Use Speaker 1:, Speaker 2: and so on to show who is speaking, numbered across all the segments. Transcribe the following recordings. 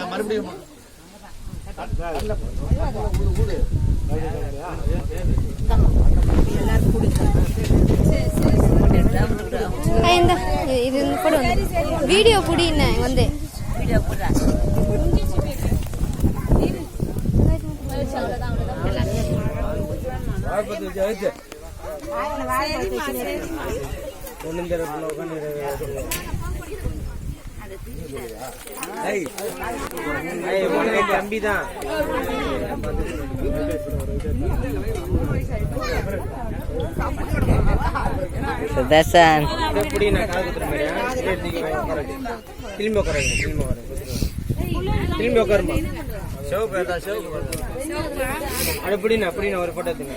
Speaker 1: மறுபடியும்
Speaker 2: இது கூட வீடியோ புடின வந்து வீடியோ போடுறா
Speaker 3: தம்பிதான்
Speaker 4: சுதர்சன்
Speaker 3: திரும்பி உட்காருமா அப்படின்னா ஒரு போட்டோ எடுத்துங்க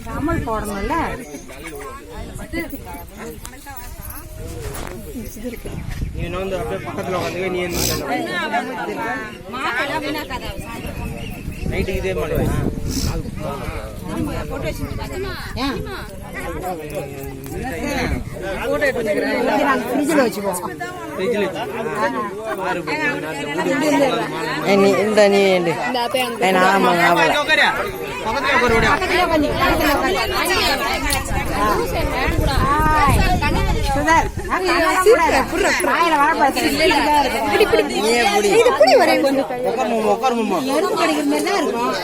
Speaker 5: கமல் போடணும்ல
Speaker 3: நீ வந்து அப்படியே பக்கத்துல உட்காந்து நீ நைட்டுக்கு இதே மாதிரி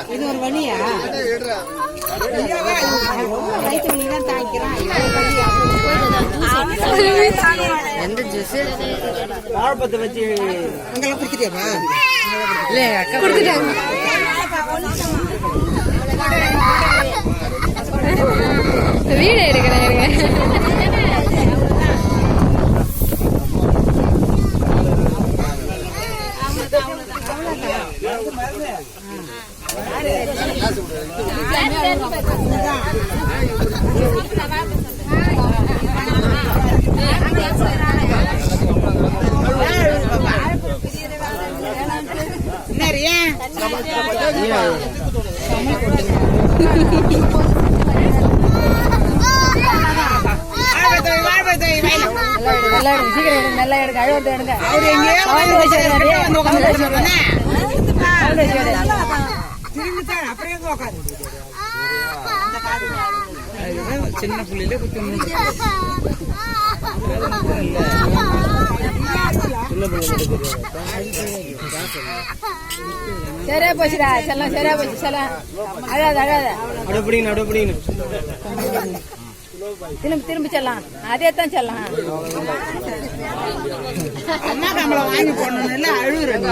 Speaker 5: இது ஒரு வழியா
Speaker 4: எந்த ஜூஸ்
Speaker 3: வாழைப்பத்தை வச்சு
Speaker 5: அங்கெல்லாம் குடிக்கிறியாமா
Speaker 4: இல்ல அக்கா கொடுத்துட்டாங்க
Speaker 2: வீடு இருக்கிறேன்
Speaker 5: நல்லா எடுங்க அழுவத்தை எடுங்க
Speaker 4: சின்ன புள்ளில
Speaker 5: சரியா போச்சுடா செல்லம் சரியா போச்சு செல்லம் அழாத திரும்பி செல்லாம் அதே தான் செல்லாம் அம்மா கம்பளம் வாங்கி போடணும் அழுகுறேன்